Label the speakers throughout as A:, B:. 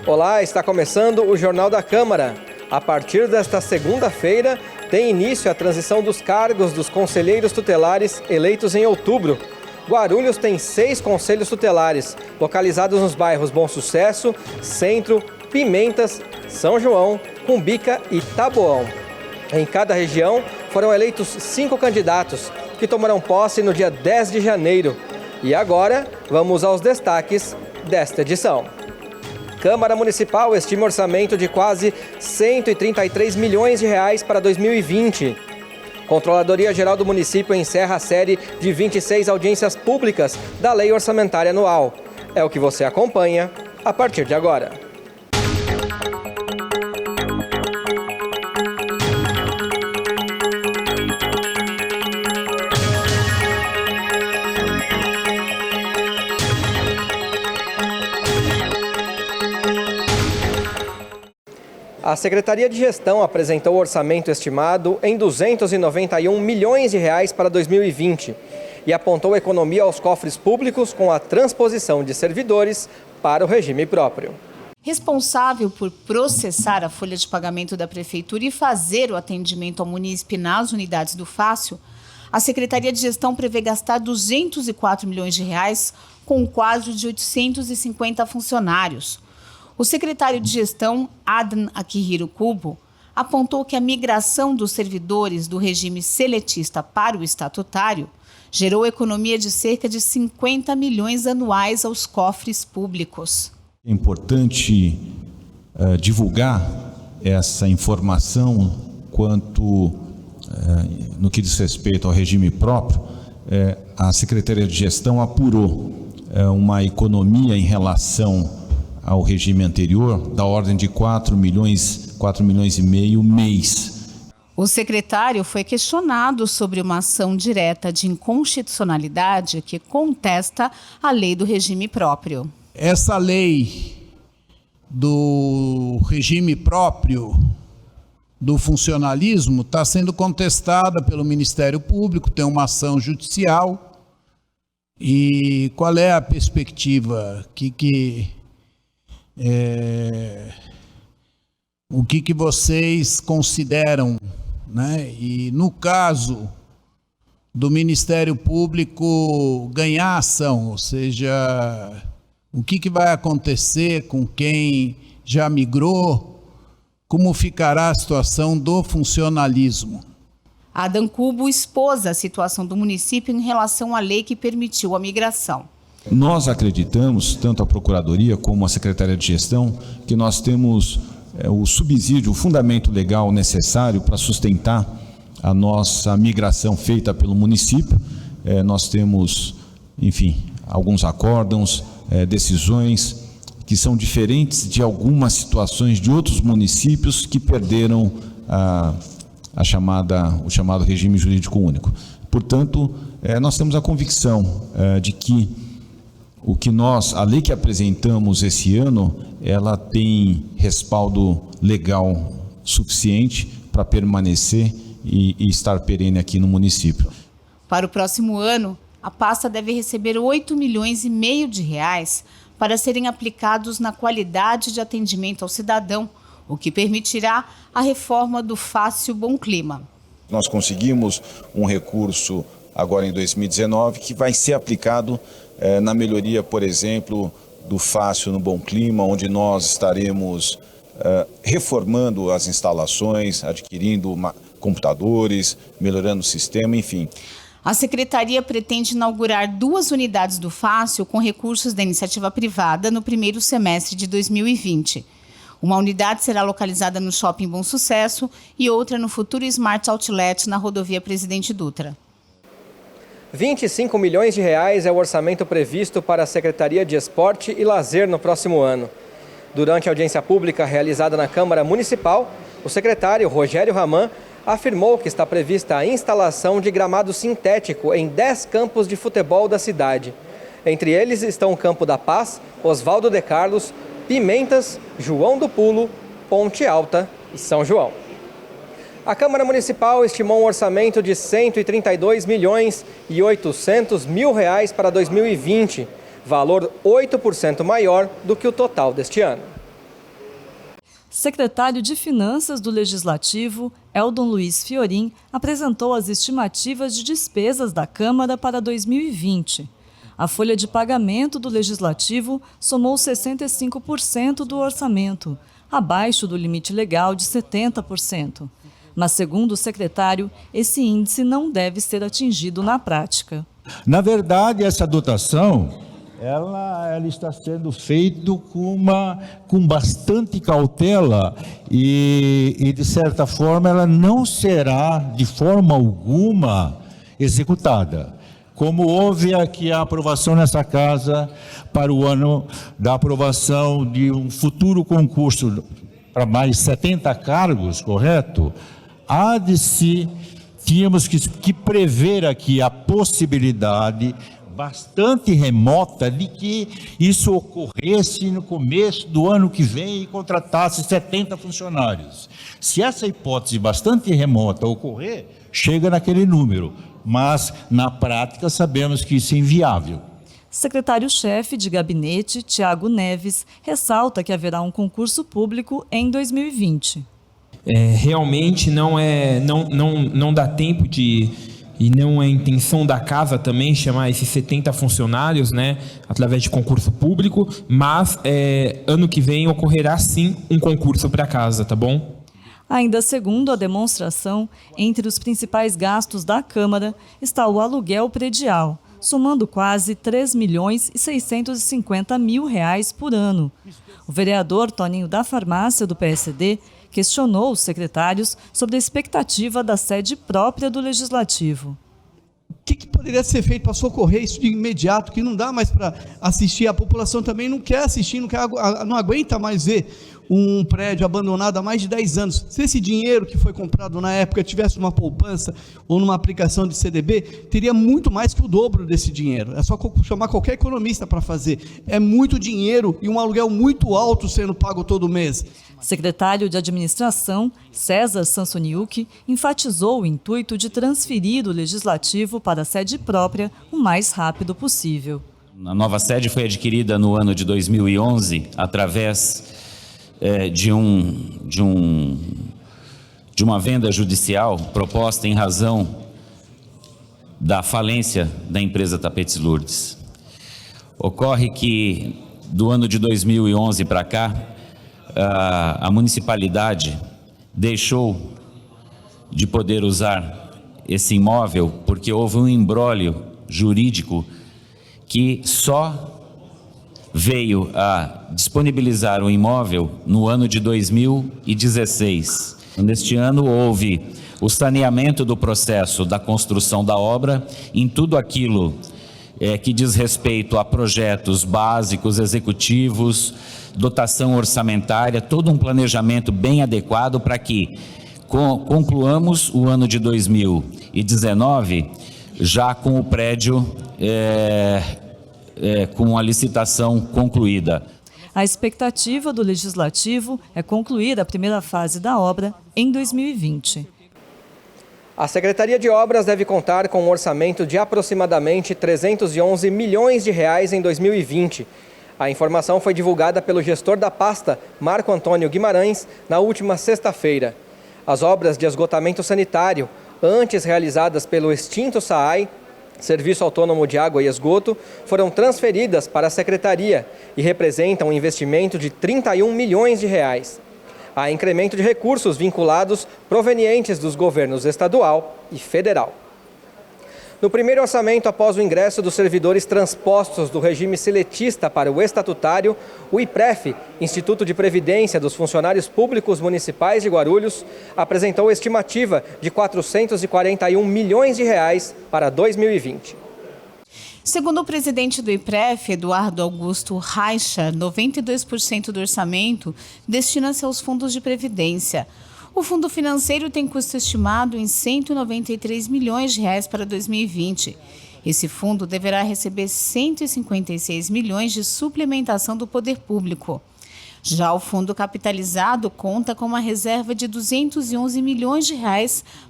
A: Olá, está começando o Jornal da Câmara. A partir desta segunda-feira, tem início a transição dos cargos dos conselheiros tutelares eleitos em outubro. Guarulhos tem 6 conselhos tutelares, localizados nos bairros Bom Sucesso, Centro, Pimentas, São João, Cumbica e Taboão. Em cada região, foram eleitos 5 candidatos, que tomarão posse no dia 10 de janeiro. E agora, vamos aos destaques desta edição. Câmara Municipal estima orçamento de quase 133 milhões de reais para 2020. Controladoria Geral do município encerra a série de 26 audiências públicas da Lei Orçamentária Anual. É o que você acompanha a partir de agora. A Secretaria de Gestão apresentou o orçamento estimado em 291 milhões de reais para 2020 e apontou economia aos cofres públicos com a transposição de servidores para o regime próprio.
B: Responsável por processar a folha de pagamento da Prefeitura e fazer o atendimento ao munícipe nas unidades do Fácil, a Secretaria de Gestão prevê gastar 204 milhões de reais com um quadro de 850 funcionários. O secretário de Gestão, Adam Akihiro Kubo, apontou que a migração dos servidores do regime seletista para o estatutário gerou economia de cerca de 50 milhões anuais aos cofres públicos.
C: É importante divulgar essa informação quanto no que diz respeito ao regime próprio. A Secretaria de Gestão apurou uma economia em relação ao regime anterior, da ordem de 4 milhões e meio mês.
B: O secretário foi questionado sobre uma ação direta de inconstitucionalidade que contesta a lei do regime próprio.
D: Essa lei do regime próprio do funcionalismo está sendo contestada pelo Ministério Público, tem uma ação judicial. E qual é a perspectiva? O que vocês consideram, né? E no caso do Ministério Público ganhar a ação, ou seja, o que vai acontecer com quem já migrou, como ficará a situação do funcionalismo?
B: Adam Kubo expôs a situação do município em relação à lei que permitiu a migração.
C: Nós acreditamos, tanto a Procuradoria como a Secretaria de Gestão, que nós temos o subsídio, o fundamento legal necessário para sustentar a nossa migração feita pelo município. Nós temos, enfim, alguns acórdãos, decisões que são diferentes de algumas situações de outros municípios que perderam o chamado regime jurídico único. Portanto, nós temos a convicção de que a lei que apresentamos esse ano, ela tem respaldo legal suficiente para permanecer e estar perene aqui no município.
B: Para o próximo ano, a pasta deve receber 8 milhões e meio de reais para serem aplicados na qualidade de atendimento ao cidadão, o que permitirá a reforma do Fácil Bom Clima.
C: Nós conseguimos um recurso agora em 2019 que vai ser aplicado na melhoria, por exemplo, do Fácil no Bom Clima, onde nós estaremos reformando as instalações, adquirindo computadores, melhorando o sistema, enfim.
B: A Secretaria pretende inaugurar 2 unidades do Fácil com recursos da iniciativa privada no primeiro semestre de 2020. Uma unidade será localizada no Shopping Bom Sucesso e outra no futuro Smart Outlet na rodovia Presidente Dutra.
A: 25 milhões de reais é o orçamento previsto para a Secretaria de Esporte e Lazer no próximo ano. Durante a audiência pública realizada na Câmara Municipal, o secretário Rogério Raman afirmou que está prevista a instalação de gramado sintético em 10 campos de futebol da cidade. Entre eles estão o Campo da Paz, Oswaldo de Carlos, Pimentas, João do Pulo, Ponte Alta e São João. A Câmara Municipal estimou um orçamento de 132 milhões e 800 mil reais para 2020, valor 8% maior do que o total deste ano.
E: Secretário de Finanças do Legislativo, Eldon Luiz Fiorin, apresentou as estimativas de despesas da Câmara para 2020. A folha de pagamento do Legislativo somou 65% do orçamento, abaixo do limite legal de 70%. Mas, segundo o secretário, esse índice não deve ser atingido na prática.
F: Na verdade, essa dotação, ela está sendo feita com bastante cautela e, de certa forma, ela não será, de forma alguma, executada. Como houve aqui a aprovação nessa casa para o ano da aprovação de um futuro concurso para mais 70 cargos, correto? Tínhamos que prever aqui a possibilidade bastante remota de que isso ocorresse no começo do ano que vem e contratasse 70 funcionários. Se essa hipótese bastante remota ocorrer, chega naquele número, mas na prática sabemos que isso é inviável.
E: Secretário-chefe de gabinete, Tiago Neves, ressalta que haverá um concurso público em 2020.
G: Realmente não dá tempo e não é intenção da casa também chamar esses 70 funcionários, né, através de concurso público, mas ano que vem ocorrerá sim um concurso para a casa, tá bom?
E: Ainda segundo a demonstração, entre os principais gastos da Câmara está o aluguel predial, somando quase R$ 3.650.000 por ano. O vereador Toninho da Farmácia, do PSD, questionou os secretários sobre a expectativa da sede própria do Legislativo.
H: O que poderia ser feito para socorrer isso de imediato, que não dá mais para assistir, a população também não quer assistir, não aguenta mais ver um prédio abandonado há mais de 10 anos. Se esse dinheiro que foi comprado na época tivesse uma poupança ou numa aplicação de CDB, teria muito mais que o dobro desse dinheiro. É só chamar qualquer economista para fazer. É muito dinheiro e um aluguel muito alto sendo pago todo mês.
E: Secretário de Administração, César Sansoniuk, enfatizou o intuito de transferir o Legislativo para a sede própria o mais rápido possível.
I: A nova sede foi adquirida no ano de 2011 através de uma venda judicial proposta em razão da falência da empresa Tapetes Lourdes. Ocorre que do ano de 2011 para cá, a municipalidade deixou de poder usar esse imóvel porque houve um imbróglio jurídico que só veio a disponibilizar o imóvel no ano de 2016. Neste ano houve o saneamento do processo da construção da obra em tudo aquilo que diz respeito a projetos básicos, executivos, dotação orçamentária, todo um planejamento bem adequado para que concluamos o ano de 2019 já com o prédio com a licitação concluída.
E: A expectativa do Legislativo é concluir a primeira fase da obra em 2020.
A: A Secretaria de Obras deve contar com um orçamento de aproximadamente R$ 311 milhões em 2020. A informação foi divulgada pelo gestor da pasta, Marco Antônio Guimarães, na última sexta-feira. As obras de esgotamento sanitário, antes realizadas pelo extinto SAAI, Serviço Autônomo de Água e Esgoto, foram transferidas para a Secretaria e representam um investimento de R$ 31 milhões. Há incremento de recursos vinculados provenientes dos governos estadual e federal. No primeiro orçamento, após o ingresso dos servidores transpostos do regime seletista para o estatutário, o IPREF, Instituto de Previdência dos Funcionários Públicos Municipais de Guarulhos, apresentou estimativa de R$ 441 milhões para 2020.
B: Segundo o presidente do IPREF, Eduardo Augusto Reicha, 92% do orçamento destina-se aos fundos de previdência. O fundo financeiro tem custo estimado em R$ 193 milhões para 2020. Esse fundo deverá receber 156 milhões de suplementação do poder público. Já o fundo capitalizado conta com uma reserva de R$ 211 milhões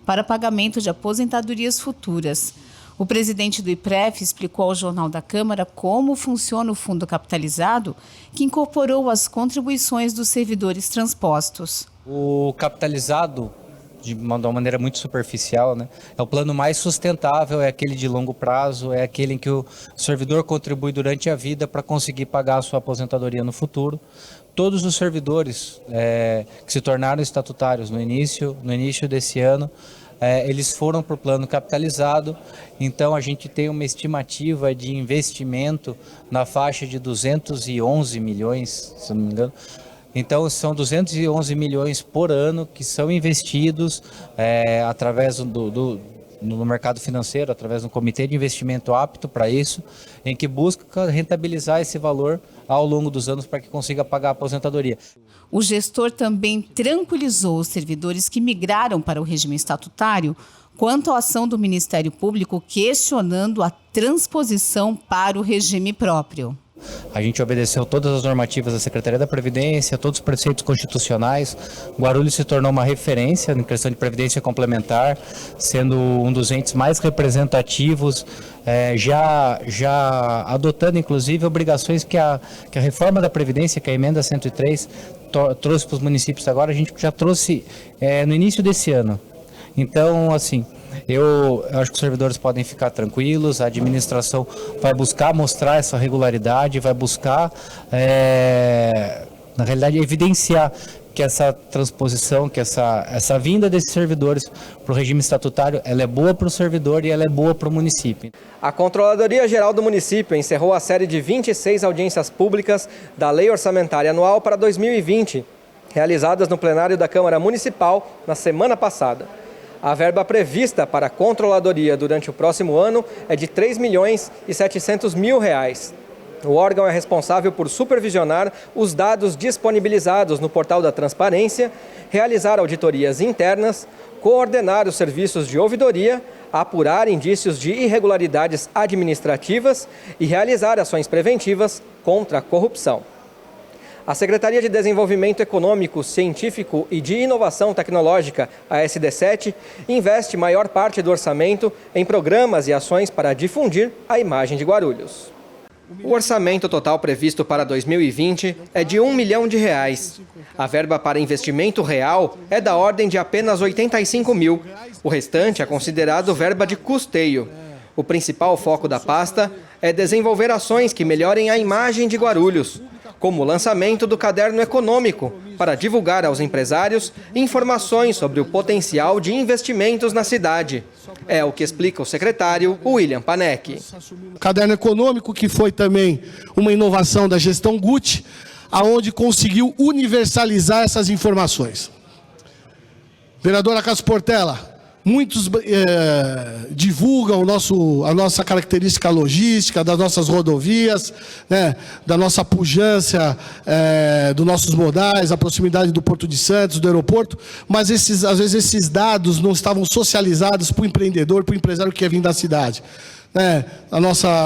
B: para pagamento de aposentadorias futuras. O presidente do IPREF explicou ao Jornal da Câmara como funciona o fundo capitalizado, que incorporou as contribuições dos servidores transpostos.
J: O capitalizado, de uma maneira muito superficial, né, é o plano mais sustentável, é aquele de longo prazo, é aquele em que o servidor contribui durante a vida para conseguir pagar a sua aposentadoria no futuro. Todos os servidores que se tornaram estatutários no início desse ano, eles foram para o plano capitalizado, então a gente tem uma estimativa de investimento na faixa de 211 milhões, se não me engano. Então são 211 milhões por ano que são investidos através no mercado financeiro, através de um comitê de investimento apto para isso, em que busca rentabilizar esse valor ao longo dos anos para que consiga pagar a aposentadoria.
B: O gestor também tranquilizou os servidores que migraram para o regime estatutário quanto à ação do Ministério Público questionando a transposição para o regime próprio.
J: A gente obedeceu todas as normativas da Secretaria da Previdência, todos os preceitos constitucionais. Guarulhos se tornou uma referência em questão de previdência complementar, sendo um dos entes mais representativos, já adotando inclusive obrigações que a reforma da Previdência, que a emenda 103, trouxe para os municípios agora, a gente já trouxe no início desse ano. Então, assim, eu acho que os servidores podem ficar tranquilos, a administração vai buscar mostrar essa regularidade, vai buscar, na realidade, evidenciar que essa transposição, que essa vinda desses servidores para o regime estatutário, ela é boa para o servidor e ela é boa para o município.
A: A Controladoria Geral do Município encerrou a série de 26 audiências públicas da Lei Orçamentária Anual para 2020, realizadas no plenário da Câmara Municipal na semana passada. A verba prevista para a Controladoria durante o próximo ano é de R$ 3.700.000. O órgão é responsável por supervisionar os dados disponibilizados no portal da Transparência, realizar auditorias internas, coordenar os serviços de ouvidoria, apurar indícios de irregularidades administrativas e realizar ações preventivas contra a corrupção. A Secretaria de Desenvolvimento Econômico, Científico e de Inovação Tecnológica, a SD7, investe maior parte do orçamento em programas e ações para difundir a imagem de Guarulhos. O orçamento total previsto para 2020 é de R$ 1 milhão. A verba para investimento real é da ordem de apenas R$ 85 mil. O restante é considerado verba de custeio. O principal foco da pasta é desenvolver ações que melhorem a imagem de Guarulhos, como o lançamento do Caderno Econômico, para divulgar aos empresários informações sobre o potencial de investimentos na cidade. É o que explica o secretário William Panek.
K: O Caderno Econômico, que foi também uma inovação da gestão Guti, aonde conseguiu universalizar essas informações. Vereadora Cássio Portela, muitos divulgam a nossa característica logística, das nossas rodovias, né, da nossa pujança dos nossos modais, a proximidade do Porto de Santos, do aeroporto, mas às vezes esses dados não estavam socializados para o empreendedor, para o empresário que quer vir da cidade. O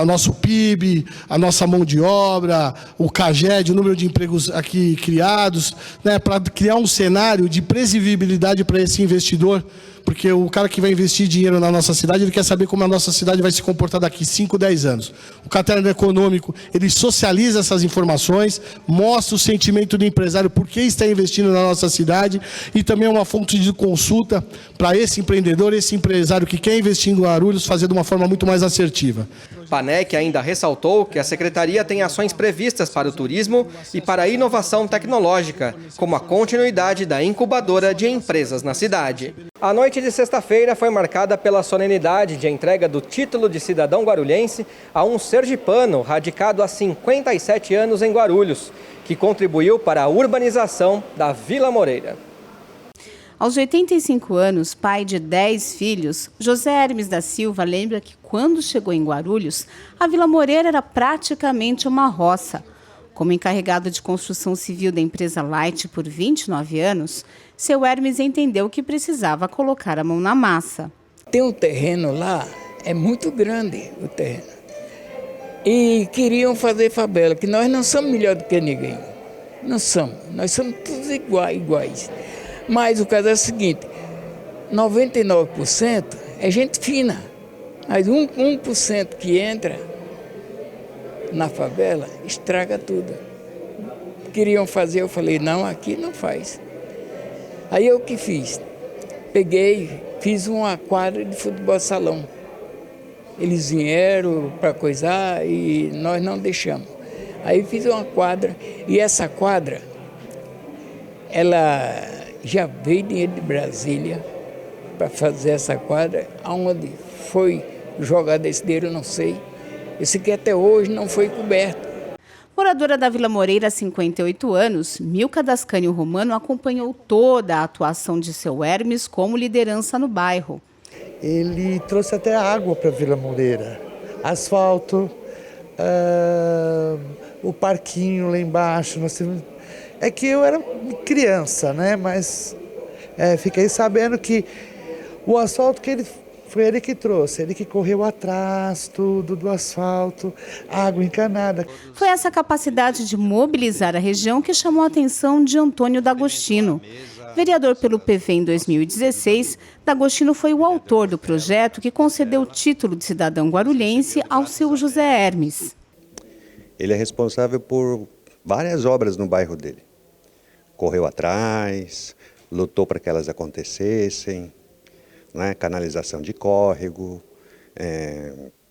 K: nosso PIB, a nossa mão de obra, o CAGED, o número de empregos aqui criados, para criar um cenário de previsibilidade para esse investidor, porque o cara que vai investir dinheiro na nossa cidade, ele quer saber como a nossa cidade vai se comportar daqui 5, 10 anos. O Caderno Econômico, ele socializa essas informações, mostra o sentimento do empresário por que está investindo na nossa cidade e também é uma fonte de consulta para esse empreendedor, esse empresário que quer investir em Guarulhos, fazer de uma forma muito mais assertiva.
A: Panek ainda ressaltou que a Secretaria tem ações previstas para o turismo e para a inovação tecnológica, como a continuidade da incubadora de empresas na cidade. A noite de sexta-feira foi marcada pela solenidade de entrega do título de cidadão guarulhense a um sergipano radicado há 57 anos em Guarulhos, que contribuiu para a urbanização da Vila Moreira.
B: Aos 85 anos, pai de 10 filhos, José Hermes da Silva lembra que quando chegou em Guarulhos, a Vila Moreira era praticamente uma roça. Como encarregado de construção civil da empresa Light por 29 anos, seu Hermes entendeu que precisava colocar a mão na massa.
L: Tem um terreno lá, é muito grande o terreno. E queriam fazer favela, que nós não somos melhor do que ninguém. Não somos, nós somos todos iguais. Mas o caso é o seguinte, 99% é gente fina, Mas 1% que entra na favela estraga tudo. Queriam fazer, eu falei, não, aqui não faz. Aí eu que fiz? Peguei, fiz uma quadra de futebol salão. Eles vieram para coisar e nós não deixamos. Aí fiz uma quadra, e essa quadra, ela já veio dinheiro de Brasília para fazer essa quadra. Aonde foi jogado esse dinheiro, eu não sei. Eu sei que até hoje não foi coberto.
B: Moradora da Vila Moreira há 58 anos, Milka Dascânio Romano acompanhou toda a atuação de seu Hermes como liderança no bairro.
M: Ele trouxe até água para a Vila Moreira, asfalto, o parquinho lá embaixo. É que eu era criança, né? Mas fiquei sabendo que o asfalto foi ele que trouxe, ele que correu atrás tudo do asfalto, água encanada.
B: Foi essa capacidade de mobilizar a região que chamou a atenção de Antônio D'Agostino. Vereador pelo PV em 2016, D'Agostino foi o autor do projeto que concedeu o título de cidadão guarulhense ao seu José Hermes.
N: Ele é responsável por várias obras no bairro dele. Correu atrás, lutou para que elas acontecessem, né? Canalização de córrego,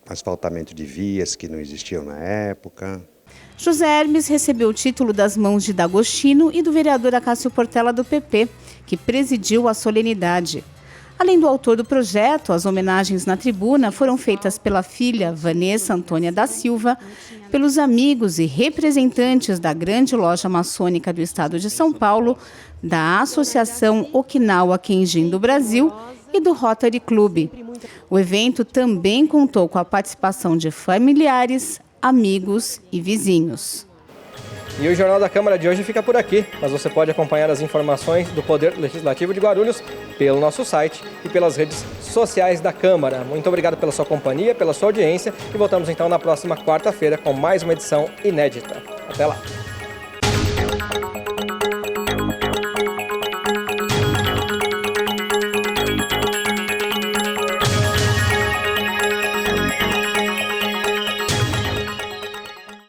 N: asfaltamento de vias que não existiam na época.
B: José Hermes recebeu o título das mãos de D'Agostino e do vereador Acácio Portela do PP, que presidiu a solenidade. Além do autor do projeto, as homenagens na tribuna foram feitas pela filha Vanessa Antônia da Silva, pelos amigos e representantes da grande loja maçônica do estado de São Paulo, da Associação Okinawa Kenjin do Brasil e do Rotary Club. O evento também contou com a participação de familiares, amigos e vizinhos.
A: E o Jornal da Câmara de hoje fica por aqui, mas você pode acompanhar as informações do Poder Legislativo de Guarulhos pelo nosso site e pelas redes sociais da Câmara. Muito obrigado pela sua companhia, pela sua audiência e voltamos então na próxima quarta-feira com mais uma edição inédita. Até lá!